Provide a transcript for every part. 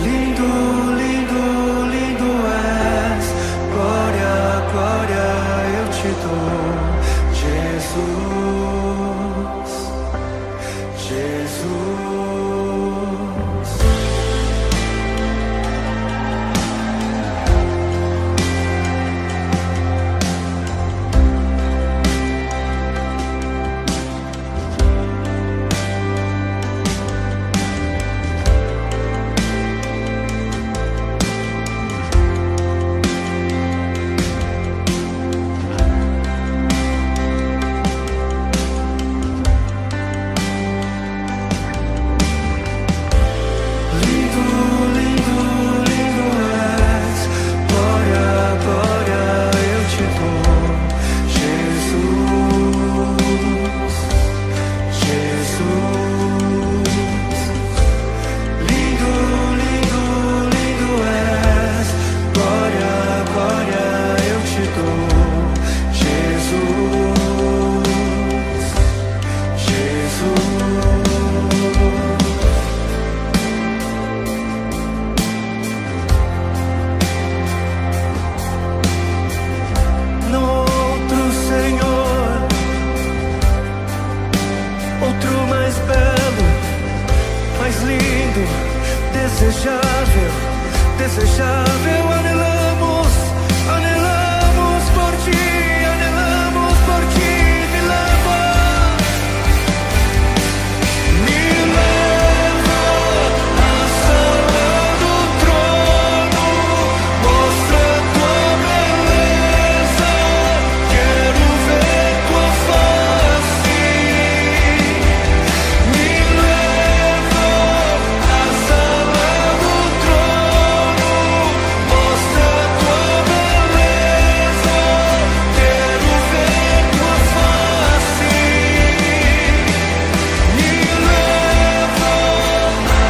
Lindo, lindo, lindo és. Glória, glória eu te dou. Jesus, Jesus. Desejável, desejável, anelamos, anelamos por ti, anelamos por ti. Me leva à sala do trono, mostra tua beleza, quero ver tua face. Me leva à sala do trono, mostra tua beleza, quero ver tua face. Me leva à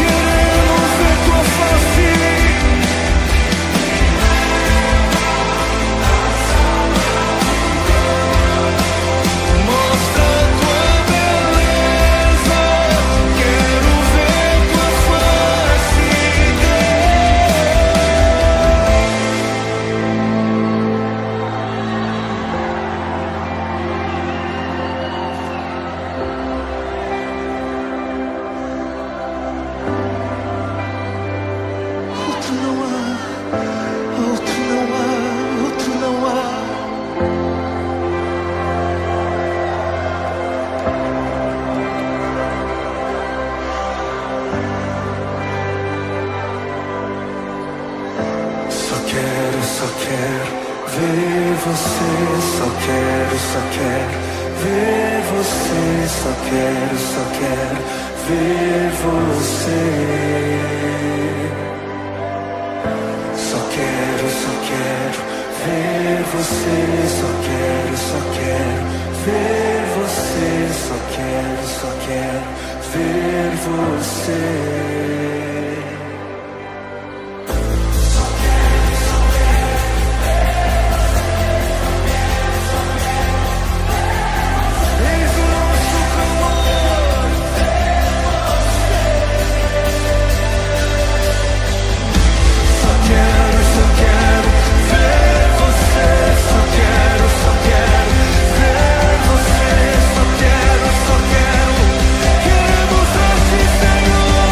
queremos ver tua face. Mostra tua beleza, quero ver tua face. Outro não há, outro não há, outro não há. Só quero ver você. Só quero ver você. Só quero ver você. Só quero ver você. Só quero ver você. Só quero ver você. Eis o nosso clamor. Só quero ver você. Só quero ver você. Só quero. Queremos ver-te, Senhor.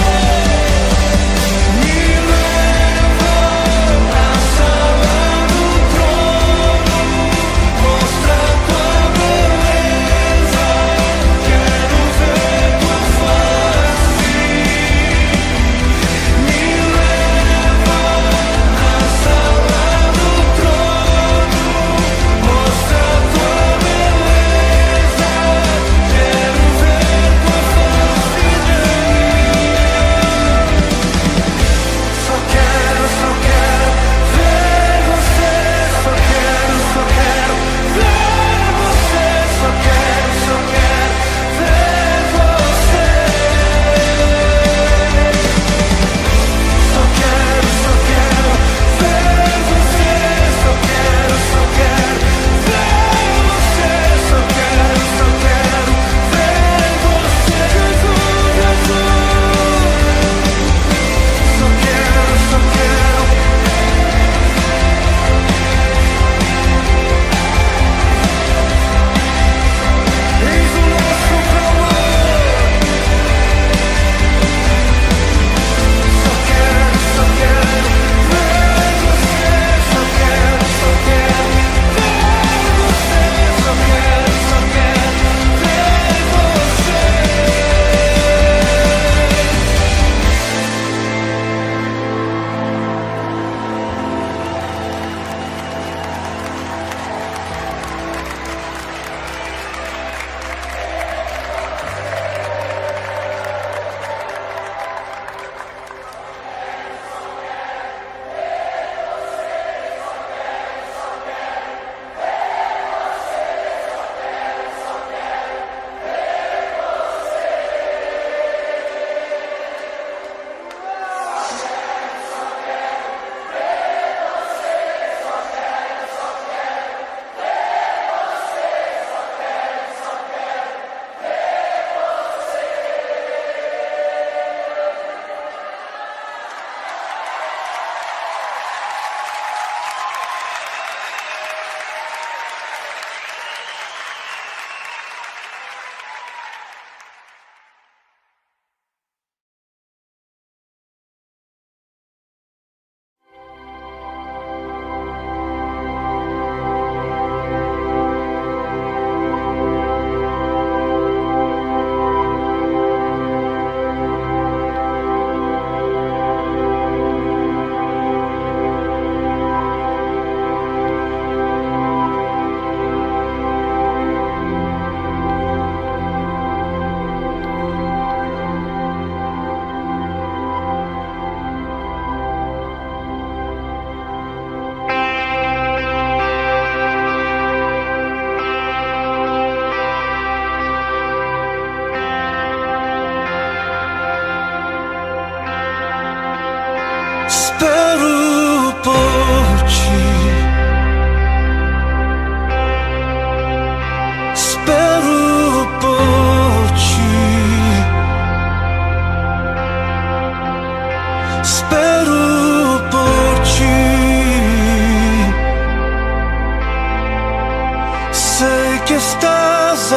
estás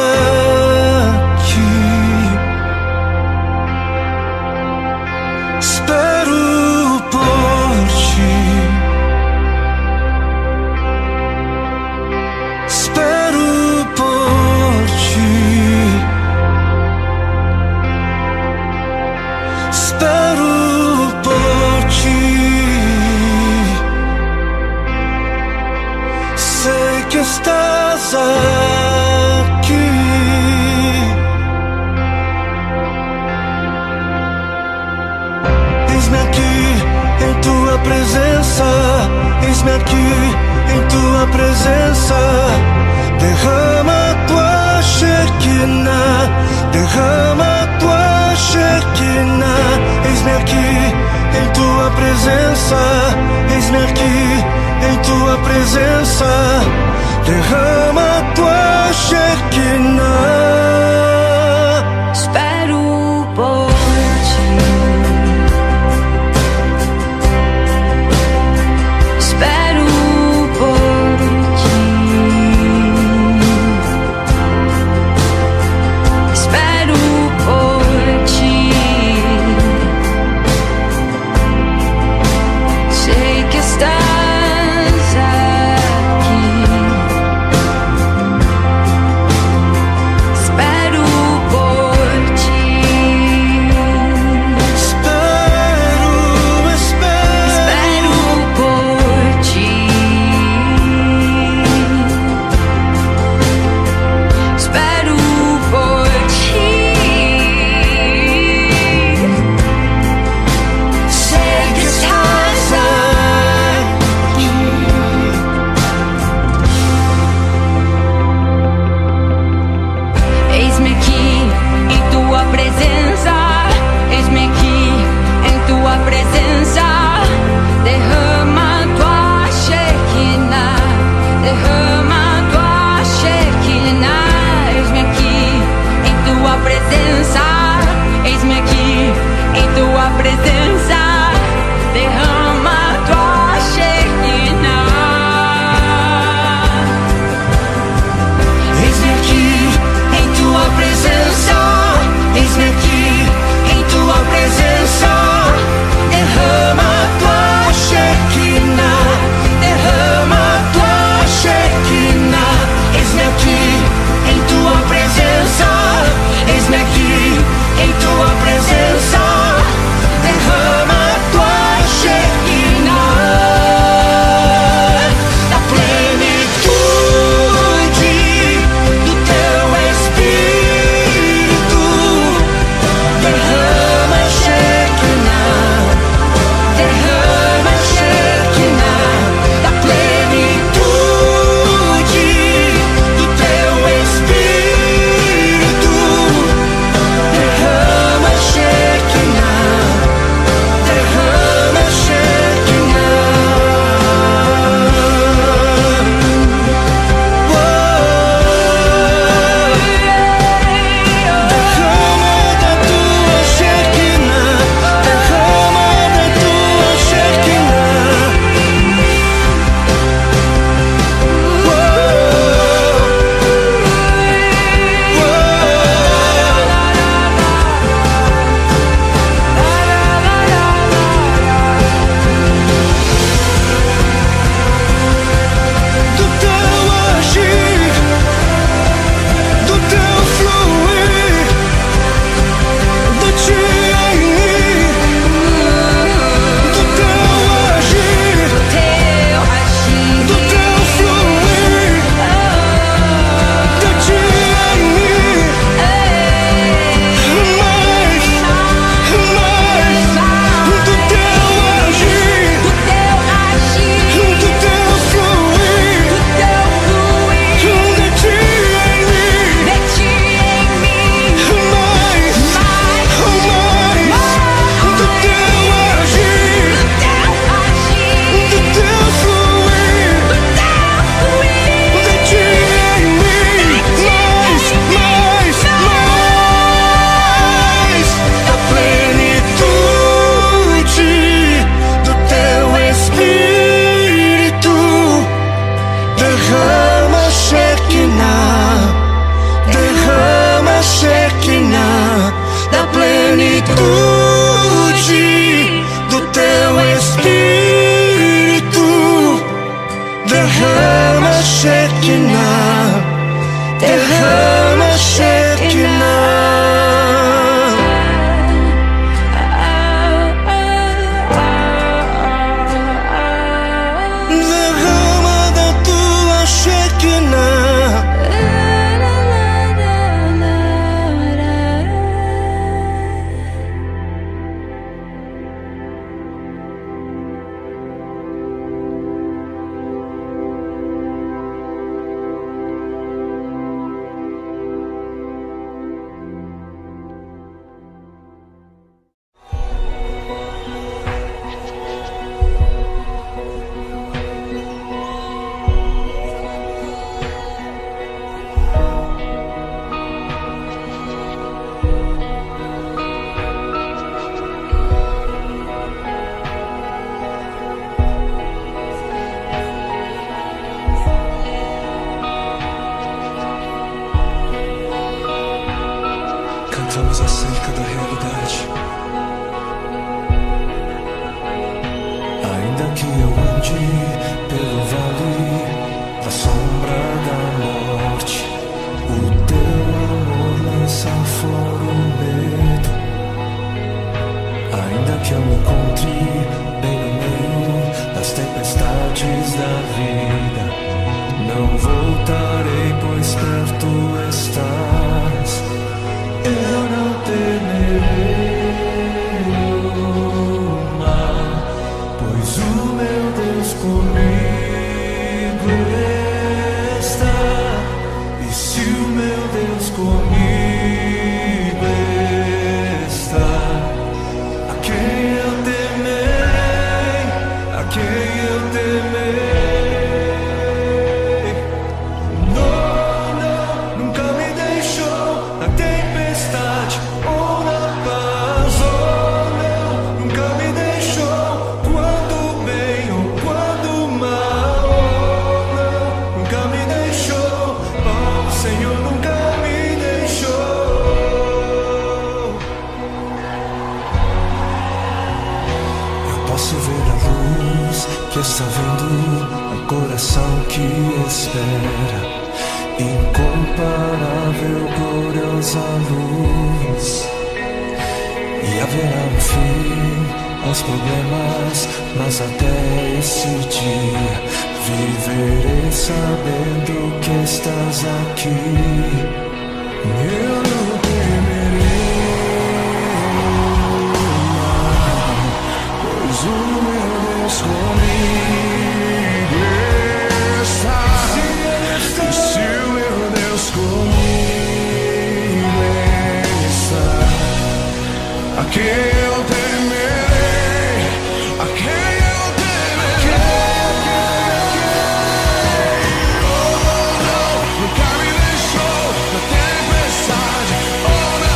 aqui. Espero por ti. Espero por ti. Espero por ti. Sei que estás aqui. Eis-me aqui em tua presença. Eis-me aqui em tua presença. Derrama tua Shekinah. Derrama tua Shekinah. Eis-me aqui em tua presença. Eis-me aqui em tua presença. Derrama tua Shekinah. Espero por ti. Espero por ti. Espero por ti. Sei que estás aqui. derrama Shekinah, derrama Shekinah. Derrama da tua Shekinah. Cantamos acerca da realidade. Ainda que eu ande pelo vale da sombra da morte, o teu amor lança fora o medo. Ainda que eu me encontre bem no meio das tempestades da vida, não voltarei, pois perto estás. Eu não temerei o mal, pois o meu Deus comigo está. E se o meu Deus comigo está, a quem eu temerei, a quem eu temerei. Posso ver a luz que está vendo um coração que espera, incomparável, gloriosa luz. E haverá um fim aos problemas, mas até esse dia viverei sabendo que estás aqui. Eu não temerei, pois o meu Deus comigo está. E se o meu Deus comigo está, a quem eu temerei, a quem eu temerei. Oh, não, nunca me deixou na tempestade. Oh, não.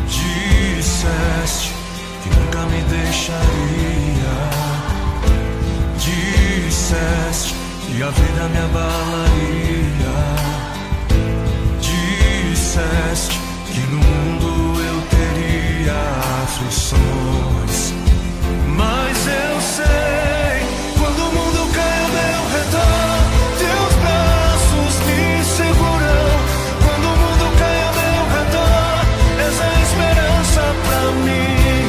Disseste que nunca me deixaria. Disseste que a vida me abalaria. Disseste que no mundo eu teria aflições. Mas eu sei, quando o mundo cai ao meu redor, teus braços me seguram. Quando o mundo cai ao meu redor, és a esperança pra mim.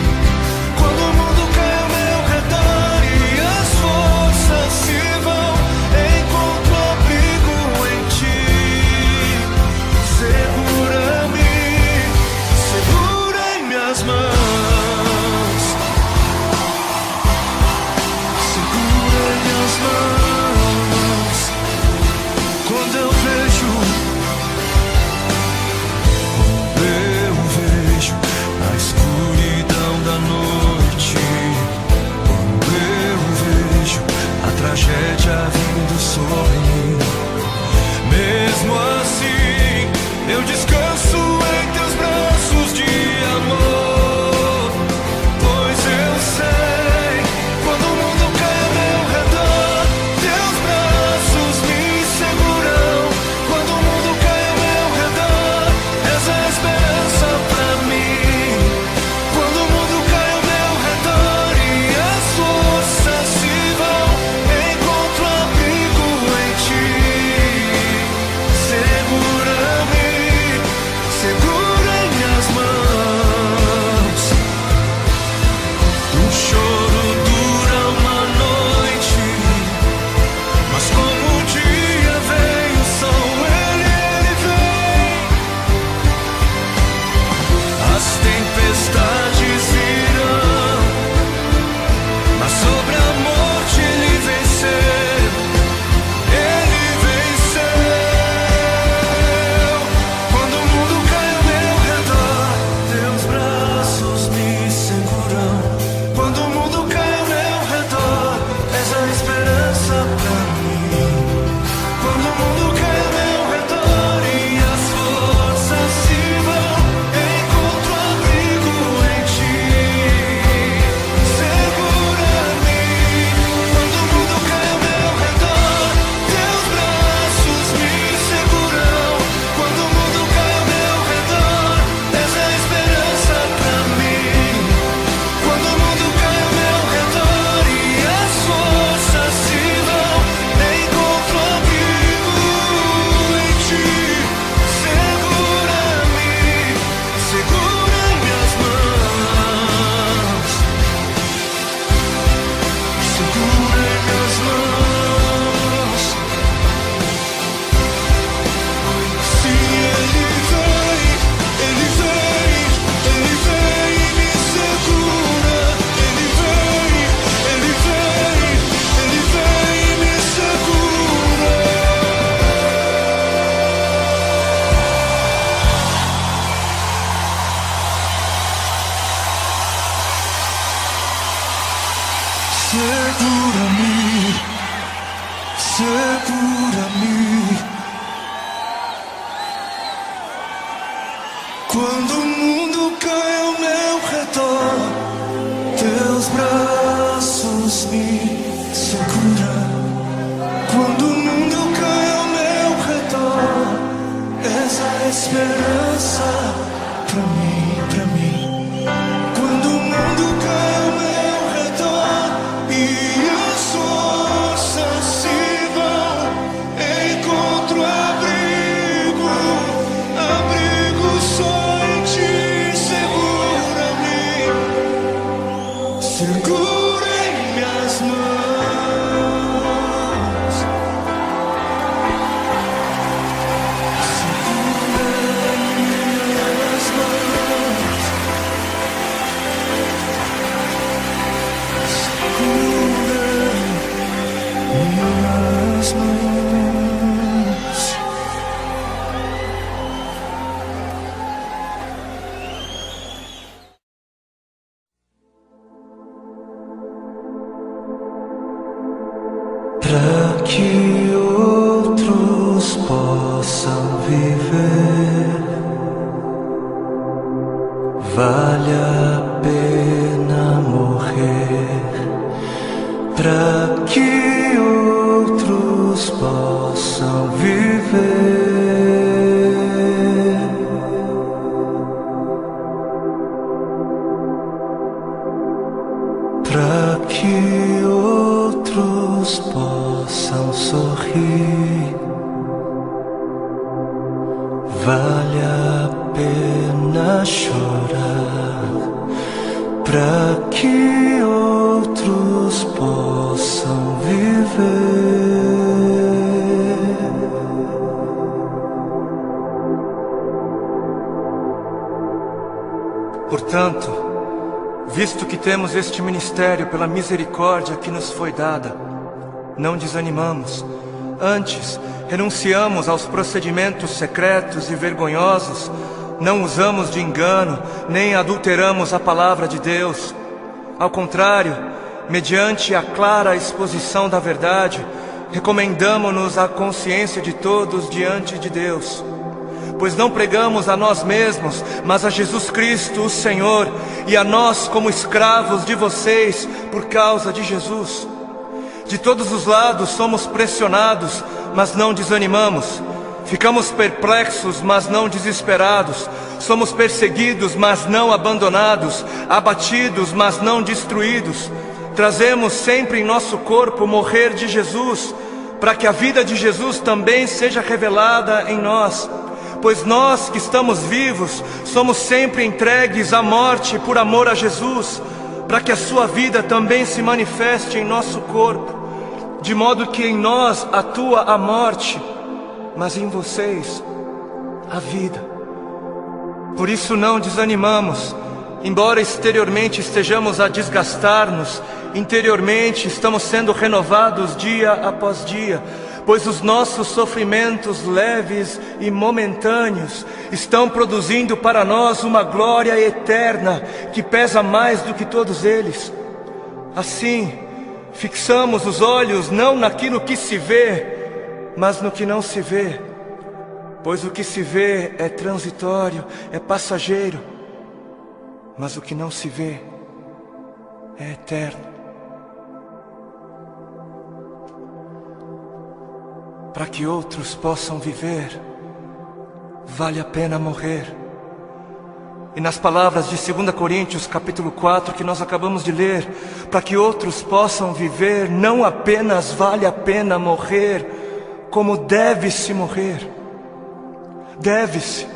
Quando o mundo cai ao meu redor e as forças se vão, encontro abrigo em ti. Segura-me, segura em minhas mãos. Segura em minhas mãos. Quando eu vejo a escuridão da noite, quando eu vejo a tragédia vindo sobre mim, mesmo assim eu descanso em teus braços de amor. Pois eu sei, quando o mundo cai ao meu redor, teus braços me seguram. Quando o mundo cai ao meu redor, és a esperança pra mim. Quando o mundo cai ao meu redor e as forças se vão, encontro abrigo em ti. Segura-me, segura em minhas mãos. O choro dura uma noite, mas como o dia vem, o sol ele vem. As tempestades virão, mas sobre a morte ele venceu. Ele venceu. Quando o mundo cai ao meu redor, teus braços me seguram. Quando o mundo cai ao meu redor, és a esperança pra mim. Quando o mundo cai ao meu redor e as forças se vão, encontro abrigo em ti. Segura-me. Quando o mundo cai ao meu redor, teus braços me seguram. Quando o mundo cai ao meu redor, és a esperança pra mim. Quando o mundo cai ao meu redor e as forças se vão, encontro abrigo em ti. Segura-me, segura em minhas mãos. Segura em minhas mãos. Sim, ele vem, ele vem, ele vem e me segura. Ele vem, ele vem, ele vem e me segura. Segura-me, segura-me. Quando o mundo cai ao meu redor, teus braços me seguram. Quando o mundo cai ao meu redor, és a esperança pra mim, pra mim. Quando o mundo cai ao meu redor e as forças se vão, encontro abrigo, abrigo só em ti. Segura-me, segura em minhas mãos. Segura em minhas Vale a pena morrer para que outros possam viver. Para que outros possam sorrir. Vale a pena chorar para que outros possam viver. Portanto, visto que temos este ministério pela misericórdia que nos foi dada, não desanimamos. Antes, renunciamos aos procedimentos secretos e vergonhosos, não usamos de engano, nem adulteramos a palavra de Deus. Ao contrário, mediante a clara exposição da verdade, recomendamo-nos à consciência de todos diante de Deus. Pois não pregamos a nós mesmos, mas a Jesus Cristo, o Senhor, e a nós como escravos de vocês por causa de Jesus. De todos os lados somos pressionados, mas não desanimamos. Ficamos perplexos, mas não desesperados. Somos perseguidos, mas não abandonados. Abatidos, mas não destruídos. Trazemos sempre em nosso corpo o morrer de Jesus, para que a vida de Jesus também seja revelada em nós. Pois nós que estamos vivos, somos sempre entregues à morte por amor a Jesus, para que a sua vida também se manifeste em nosso corpo, de modo que em nós atua a morte, mas em vocês a vida. Por isso não desanimamos, embora exteriormente estejamos a desgastar-nos, interiormente estamos sendo renovados dia após dia, pois os nossos sofrimentos leves e momentâneos estão produzindo para nós uma glória eterna que pesa mais do que todos eles. Assim, fixamos os olhos não naquilo que se vê, mas no que não se vê, pois o que se vê é transitório, é passageiro, mas o que não se vê é eterno. Para que outros possam viver, vale a pena morrer. E nas palavras de 2 Coríntios capítulo 4 que nós acabamos de ler, para que outros possam viver, não apenas vale a pena morrer, como deve-se morrer. Deve-se.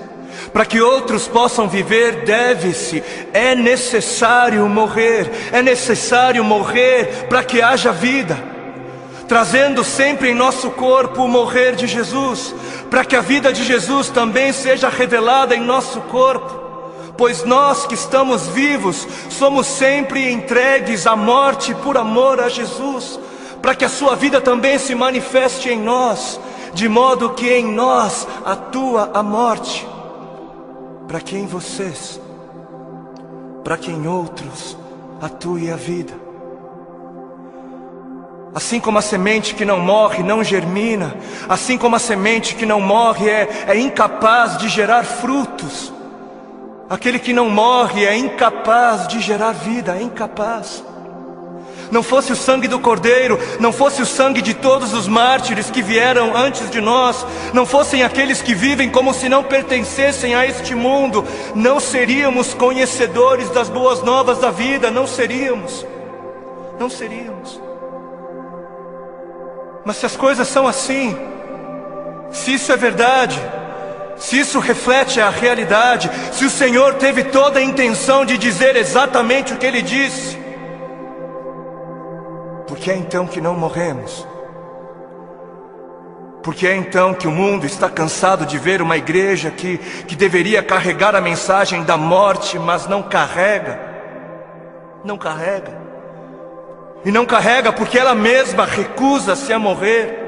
Para que outros possam viver, deve-se. É necessário morrer. É necessário morrer para que haja vida. Trazendo sempre em nosso corpo o morrer de Jesus, para que a vida de Jesus também seja revelada em nosso corpo. Pois nós que estamos vivos, somos sempre entregues à morte por amor a Jesus, para que a sua vida também se manifeste em nós, de modo que em nós atua a morte, para que em vocês, para que em outros atue a vida. Assim como a semente que não morre não germina, assim como a semente que não morre é incapaz de gerar frutos, aquele que não morre é incapaz de gerar vida, é incapaz. Não fosse o sangue do Cordeiro, não fosse o sangue de todos os mártires que vieram antes de nós, não fossem aqueles que vivem como se não pertencessem a este mundo, não seríamos conhecedores das boas novas da vida, não seríamos. Mas se as coisas são assim, se isso é verdade, se isso reflete a realidade, se o Senhor teve toda a intenção de dizer exatamente o que Ele disse, por que é então que não morremos? Por que é então que o mundo está cansado de ver uma igreja que deveria carregar a mensagem da morte, mas não carrega? Não carrega. E não carrega porque ela mesma recusa-se a morrer.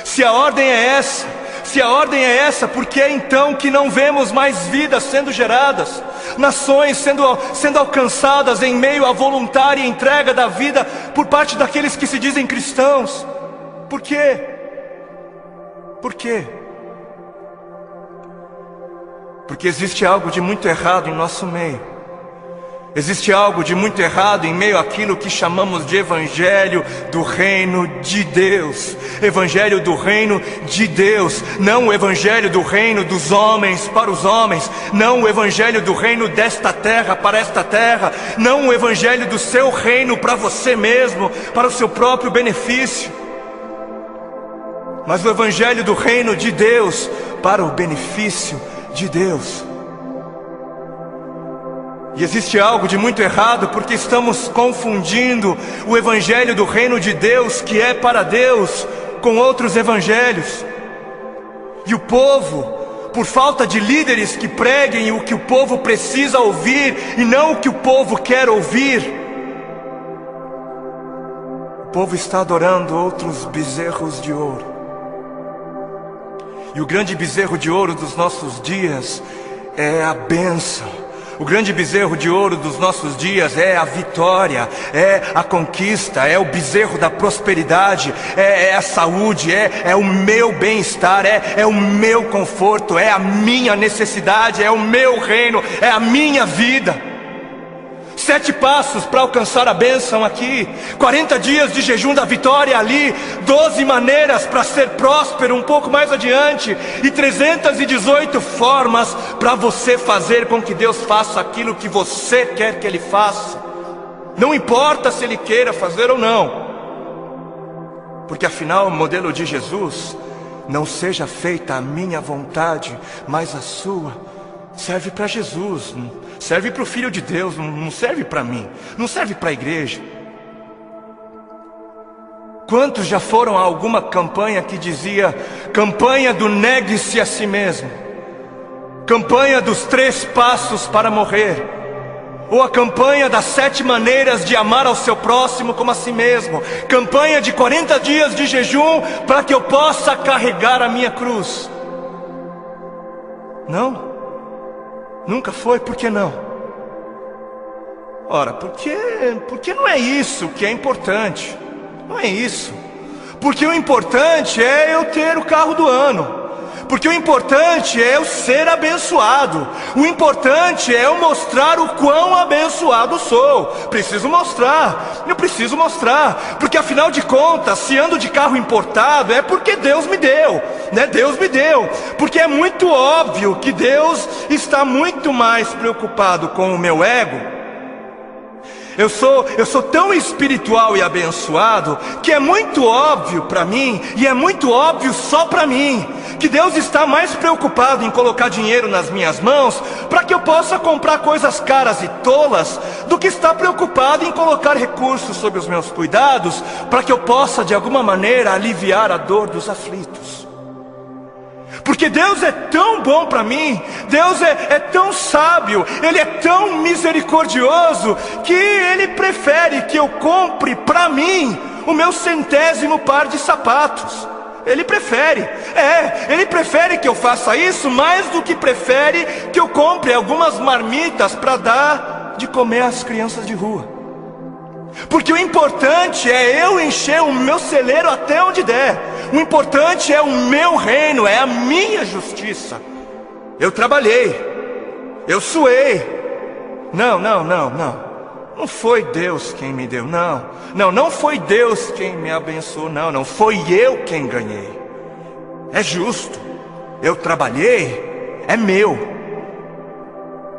Se a ordem é essa, por que é então que não vemos mais vidas sendo geradas, nações sendo alcançadas em meio à voluntária entrega da vida por parte daqueles que se dizem cristãos? Por quê? Por quê? Porque existe algo de muito errado em nosso meio. Existe algo de muito errado em meio àquilo que chamamos de Evangelho do Reino de Deus. Evangelho do Reino de Deus, não o Evangelho do Reino dos homens para os homens, não o Evangelho do Reino desta terra para esta terra, não o Evangelho do seu reino para você mesmo, para o seu próprio benefício, mas o Evangelho do Reino de Deus para o benefício de Deus. E existe algo de muito errado porque estamos confundindo o Evangelho do Reino de Deus, que é para Deus, com outros evangelhos. E o povo, por falta de líderes que preguem o que o povo precisa ouvir e não o que o povo quer ouvir, o povo está adorando outros bezerros de ouro. E o grande bezerro de ouro dos nossos dias é a bênção. O grande bezerro de ouro dos nossos dias é a vitória, é a conquista, é o bezerro da prosperidade, é a saúde, é o meu bem-estar, é o meu conforto, é a minha necessidade, é o meu reino, é a minha vida. 7 passos para alcançar a bênção aqui, 40 dias de jejum da vitória ali, 12 maneiras para ser próspero um pouco mais adiante, e 318 formas para você fazer com que Deus faça aquilo que você quer que Ele faça. Não importa se Ele queira fazer ou não, porque afinal o modelo de Jesus, não seja feita a minha vontade, mas a sua, serve para Jesus, serve para o Filho de Deus, não serve para mim, não serve para a igreja. Quantos já foram a alguma campanha que dizia: campanha do negue-se a si mesmo, campanha dos 3 passos para morrer, ou a campanha das 7 maneiras de amar ao seu próximo como a si mesmo, campanha de 40 dias de jejum para que eu possa carregar a minha cruz? Não? Nunca foi? Por que não? Ora, porque não é isso que é importante. Não é isso. Porque o importante é eu ter o carro do ano. Porque o importante é eu ser abençoado. O importante é eu mostrar o quão abençoado sou. Preciso mostrar. Eu preciso mostrar. Porque afinal de contas, se ando de carro importado, é porque Deus me deu, né? Deus me deu. Porque é muito óbvio que Deus está muito mais preocupado com o meu ego. Eu sou tão espiritual e abençoado que é muito óbvio para mim, e é muito óbvio só para mim, que Deus está mais preocupado em colocar dinheiro nas minhas mãos para que eu possa comprar coisas caras e tolas, do que está preocupado em colocar recursos sob os meus cuidados para que eu possa de alguma maneira aliviar a dor dos aflitos. Porque Deus é tão bom para mim, Deus é tão sábio, Ele é tão misericordioso, que Ele prefere que eu compre para mim o meu 100º par de sapatos. Ele prefere, Ele prefere que eu faça isso mais do que prefere que eu compre algumas marmitas para dar de comer às crianças de rua. Porque o importante é eu encher o meu celeiro até onde der. O importante é o meu reino, é a minha justiça. Eu trabalhei, eu suei. Não foi Deus quem me deu, não foi Deus quem me abençoou, não foi eu quem ganhei. É justo, eu trabalhei, é meu.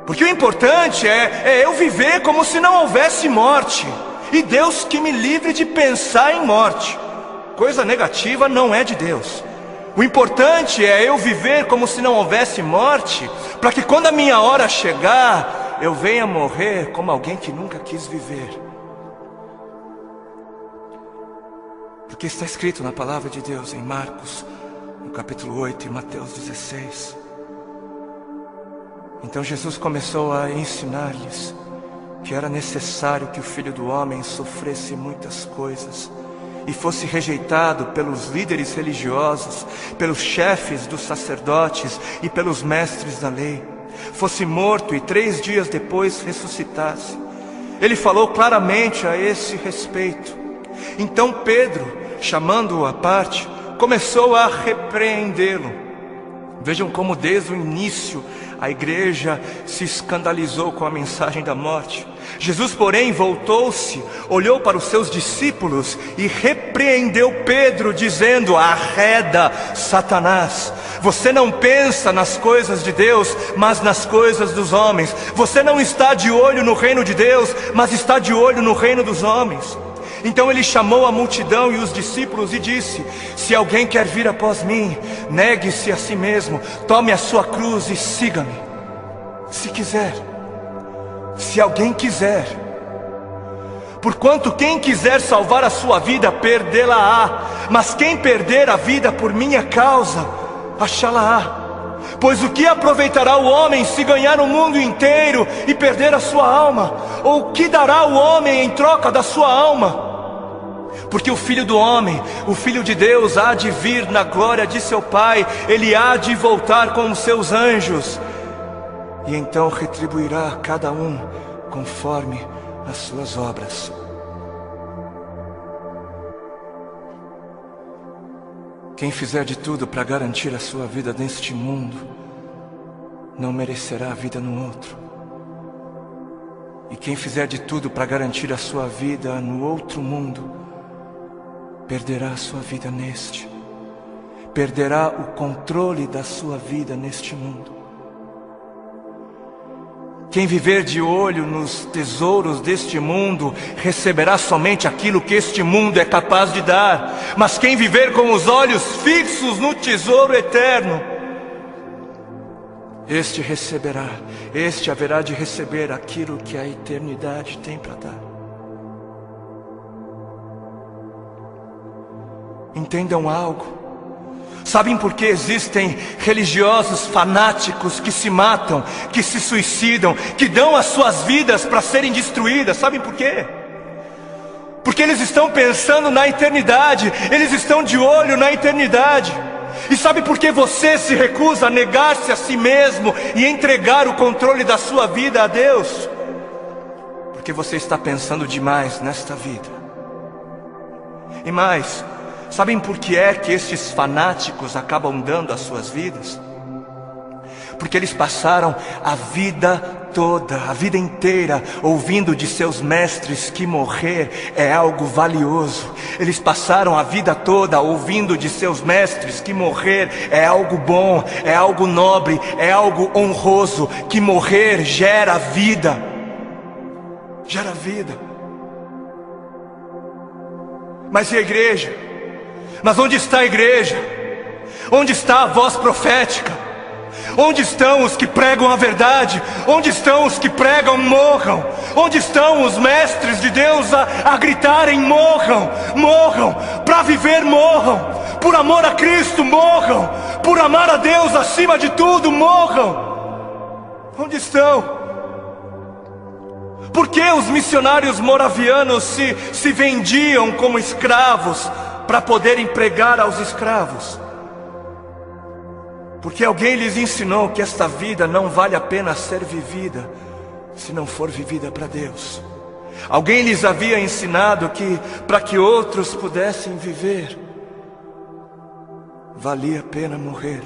Porque o importante é eu viver como se não houvesse morte. E Deus que me livre de pensar em morte. Coisa negativa não é de Deus. O importante é eu viver como se não houvesse morte, para que quando a minha hora chegar, eu venha morrer como alguém que nunca quis viver. Porque está escrito na palavra de Deus em Marcos, no capítulo 8 e Mateus 16. Então Jesus começou a ensinar-lhes que era necessário que o Filho do Homem sofresse muitas coisas e fosse rejeitado pelos líderes religiosos, pelos chefes dos sacerdotes e pelos mestres da lei, fosse morto e 3 dias depois ressuscitasse. Ele falou claramente a esse respeito. Então Pedro, chamando-o à parte, começou a repreendê-lo. Vejam como desde o início A igreja se escandalizou com a mensagem da morte. Jesus, porém, voltou-se, olhou para os seus discípulos e repreendeu Pedro, dizendo: arreda, Satanás. Você não pensa nas coisas de Deus, mas nas coisas dos homens. Você não está de olho no reino de Deus, mas está de olho no reino dos homens. Então ele chamou a multidão e os discípulos e disse: se alguém quer vir após mim, negue-se a si mesmo, tome a sua cruz e siga-me. Se quiser, se alguém quiser. Porquanto quem quiser salvar a sua vida, perdê-la-á. Mas quem perder a vida por minha causa, achá-la-á. Pois o que aproveitará o homem se ganhar o mundo inteiro e perder a sua alma? Ou o que dará o homem em troca da sua alma? Porque o Filho do Homem, o Filho de Deus, há de vir na glória de seu Pai. Ele há de voltar com os seus anjos, e então retribuirá a cada um conforme as suas obras. Quem fizer de tudo para garantir a sua vida neste mundo, não merecerá a vida no outro. E quem fizer de tudo para garantir a sua vida no outro mundo, perderá a sua vida neste. Perderá o controle da sua vida neste mundo. Quem viver de olho nos tesouros deste mundo, receberá somente aquilo que este mundo é capaz de dar. Mas quem viver com os olhos fixos no tesouro eterno, este receberá, este haverá de receber aquilo que a eternidade tem para dar. Entendam algo. Sabem por que existem religiosos fanáticos que se matam, que se suicidam, que dão as suas vidas para serem destruídas? Sabem por quê? Porque eles estão pensando na eternidade, eles estão de olho na eternidade. E sabe por que você se recusa a negar-se a si mesmo e entregar o controle da sua vida a Deus? Porque você está pensando demais nesta vida. E mais, sabem por que é que estes fanáticos acabam dando as suas vidas? Porque eles passaram a vida toda, a vida inteira, ouvindo de seus mestres que morrer é algo valioso. Eles passaram a vida toda ouvindo de seus mestres que morrer é algo bom, é algo nobre, é algo honroso, que morrer gera vida. Gera vida. Mas e a igreja? Mas onde está a igreja? Onde está a voz profética? Onde estão os que pregam a verdade? Onde estão os que pregam morram? Onde estão os mestres de Deus a gritarem morram? Morram, para viver morram, por amor a Cristo morram, por amar a Deus acima de tudo morram. Onde estão? Por que os missionários moravianos se vendiam como escravos para poderem pregar aos escravos? Porque alguém lhes ensinou que esta vida não vale a pena ser vivida se não for vivida para Deus. Alguém lhes havia ensinado que para que outros pudessem viver, valia a pena morrer.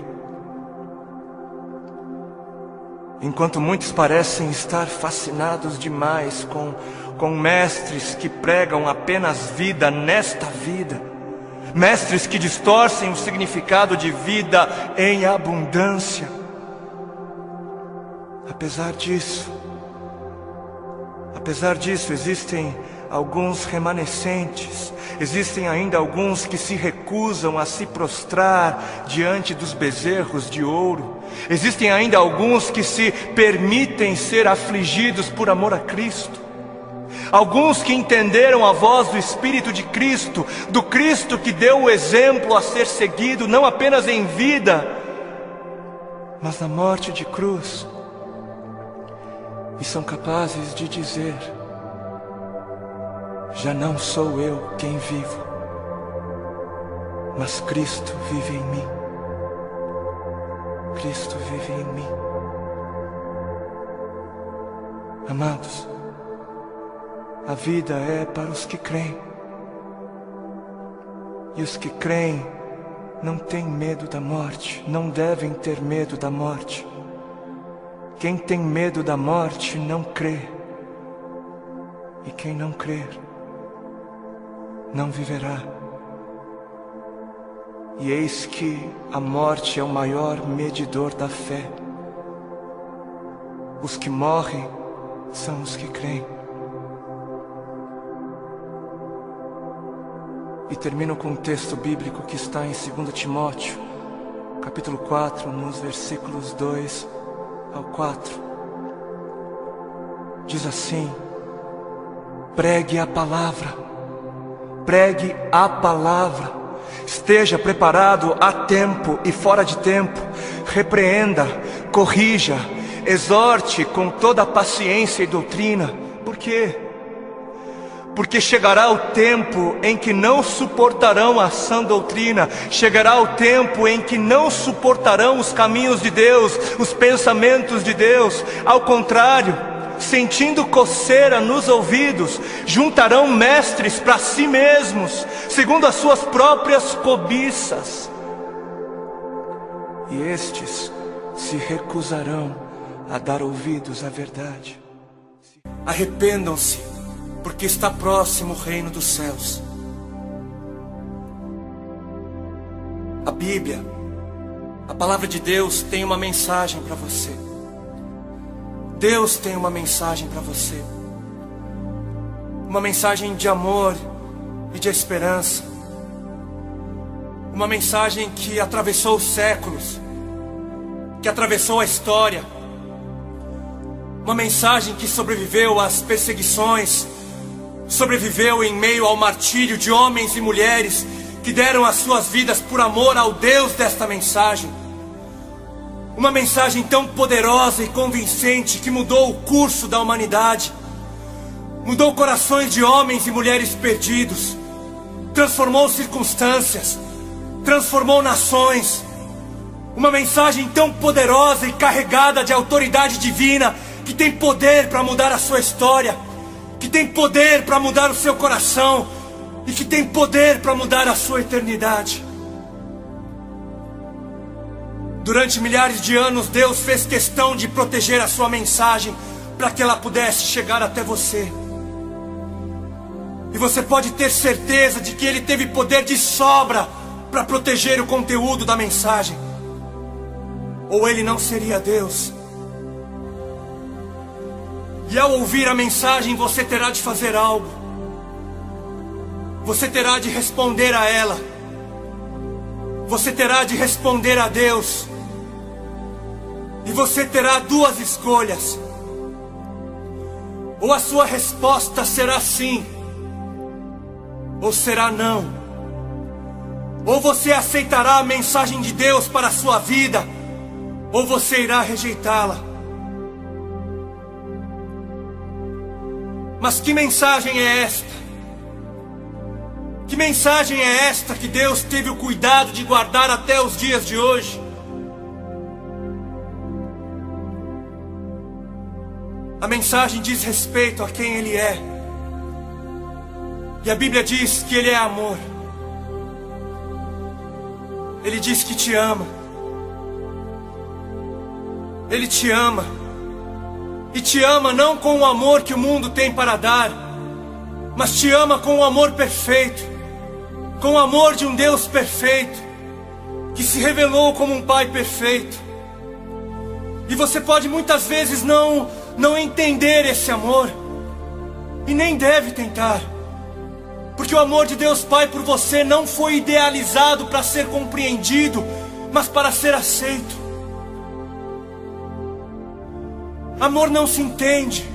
Enquanto muitos parecem estar fascinados demais com mestres que pregam apenas vida nesta vida, mestres que distorcem o significado de vida em abundância. Apesar disso, existem alguns remanescentes, existem ainda alguns que se recusam a se prostrar diante dos bezerros de ouro, existem ainda alguns que se permitem ser afligidos por amor a Cristo. Alguns que entenderam a voz do Espírito de Cristo, do Cristo que deu o exemplo a ser seguido, não apenas em vida, mas na morte de cruz, e são capazes de dizer: já não sou eu quem vivo, mas Cristo vive em mim. Cristo vive em mim. Amados, a vida é para os que creem. E os que creem não têm medo da morte, não devem ter medo da morte. Quem tem medo da morte não crê, e quem não crer não viverá. E eis que a morte é o maior medidor da fé. Os que morrem são os que creem. E termino com um texto bíblico que está em 2 Timóteo, capítulo 4, nos versículos 2 ao 4. Diz assim: pregue a palavra, pregue a palavra, esteja preparado a tempo e fora de tempo, repreenda, corrija, exorte com toda a paciência e doutrina. Por quê? Porque chegará o tempo em que não suportarão a sã doutrina, chegará o tempo em que não suportarão os caminhos de Deus, os pensamentos de Deus. Ao contrário, sentindo coceira nos ouvidos, juntarão mestres para si mesmos, segundo as suas próprias cobiças. E estes se recusarão a dar ouvidos à verdade. Arrependam-se, porque está próximo o reino dos céus. A Bíblia, a palavra de Deus, tem uma mensagem para você. Deus tem uma mensagem para você. Uma mensagem de amor e de esperança. Uma mensagem que atravessou os séculos, que atravessou a história. Uma mensagem que sobreviveu às perseguições, sobreviveu em meio ao martírio de homens e mulheres que deram as suas vidas por amor ao Deus desta mensagem. Uma mensagem tão poderosa e convincente que mudou o curso da humanidade, mudou corações de homens e mulheres perdidos, transformou circunstâncias, transformou nações. Uma mensagem tão poderosa e carregada de autoridade divina, que tem poder para mudar a sua história, que tem poder para mudar o seu coração e que tem poder para mudar a sua eternidade. Durante milhares de anos, Deus fez questão de proteger a sua mensagem para que ela pudesse chegar até você. E você pode ter certeza de que Ele teve poder de sobra para proteger o conteúdo da mensagem, ou Ele não seria Deus. E ao ouvir a mensagem, você terá de fazer algo. Você terá de responder a ela. Você terá de responder a Deus. E você terá duas escolhas. Ou a sua resposta será sim, ou será não. Ou você aceitará a mensagem de Deus para a sua vida, ou você irá rejeitá-la. Mas que mensagem é esta? Que mensagem é esta que Deus teve o cuidado de guardar até os dias de hoje? A mensagem diz respeito a quem Ele é. E a Bíblia diz que Ele é amor. Ele diz que te ama. Ele te ama. E te ama não com o amor que o mundo tem para dar, mas te ama com o amor perfeito, com o amor de um Deus perfeito, que se revelou como um Pai perfeito. E você pode muitas vezes não entender esse amor, e nem deve tentar, porque o amor de Deus Pai por você não foi idealizado para ser compreendido, mas para ser aceito. Amor não se entende,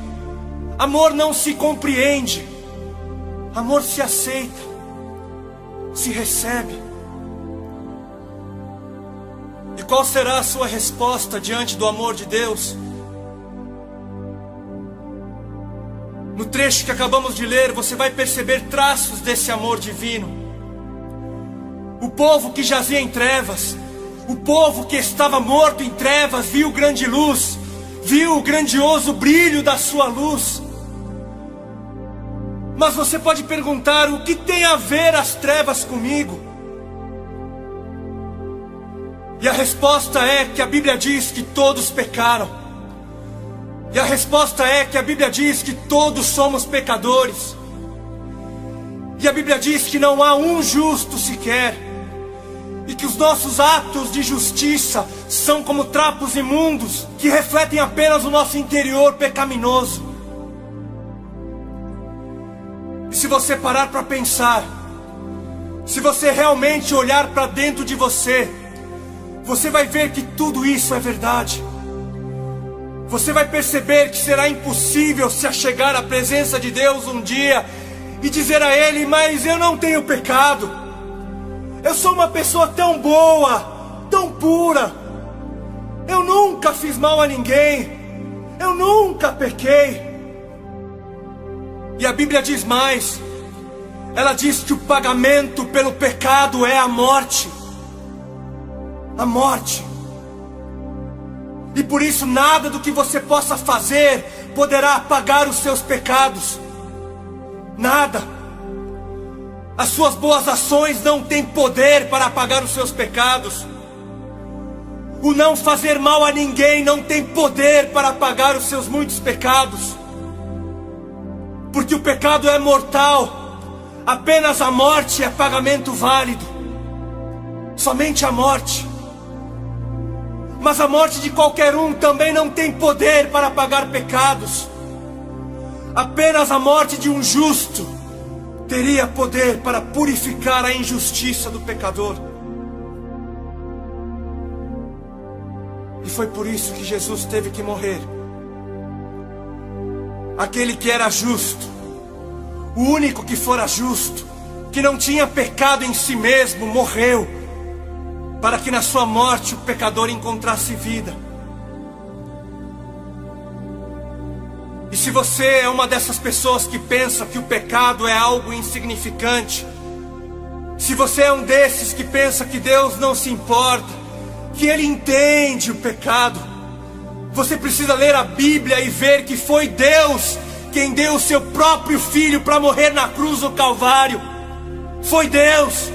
amor não se compreende, amor se aceita, se recebe. E qual será a sua resposta diante do amor de Deus? No trecho que acabamos de ler, você vai perceber traços desse amor divino. O povo que jazia em trevas, o povo que estava morto em trevas, viu grande luz, viu o grandioso brilho da sua luz. Mas você pode perguntar: o que tem a ver as trevas comigo? E a resposta é que a Bíblia diz que todos pecaram, E a resposta é que a Bíblia diz que todos somos pecadores. E a Bíblia diz que não há um justo sequer. E que os nossos atos de justiça são como trapos imundos que refletem apenas o nosso interior pecaminoso. E se você parar para pensar, se você realmente olhar para dentro de você, você vai ver que tudo isso é verdade. Você vai perceber que será impossível se achegar à presença de Deus um dia e dizer a Ele: mas eu não tenho pecado. Eu sou uma pessoa tão boa, tão pura. Eu nunca fiz mal a ninguém. Eu nunca pequei. E a Bíblia diz mais. Ela diz que o pagamento pelo pecado é a morte. A morte. E por isso nada do que você possa fazer poderá apagar os seus pecados. Nada. As suas boas ações não têm poder para apagar os seus pecados. O não fazer mal a ninguém não tem poder para apagar os seus muitos pecados. Porque o pecado é mortal. Apenas a morte é pagamento válido. Somente a morte. Mas a morte de qualquer um também não tem poder para apagar pecados. Apenas a morte de um justo teria poder para purificar a injustiça do pecador. E foi por isso que Jesus teve que morrer. Aquele que era justo, o único que fora justo, que não tinha pecado em si mesmo, morreu, para que na sua morte o pecador encontrasse vida. E se você é uma dessas pessoas que pensa que o pecado é algo insignificante, se você é um desses que pensa que Deus não se importa, que Ele entende o pecado, você precisa ler a Bíblia e ver que foi Deus quem deu o seu próprio Filho para morrer na cruz do Calvário. Foi Deus.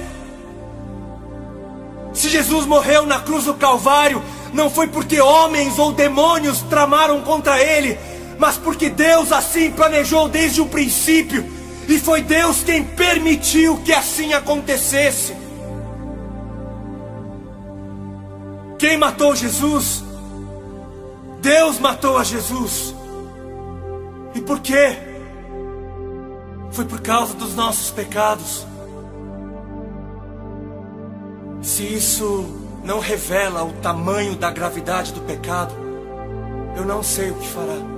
Se Jesus morreu na cruz do Calvário, não foi porque homens ou demônios tramaram contra Ele, mas porque Deus assim planejou desde o princípio, e foi Deus quem permitiu que assim acontecesse. Quem matou Jesus? Deus matou a Jesus. E por quê? Foi por causa dos nossos pecados. Se isso não revela o tamanho da gravidade do pecado, eu não sei o que fará.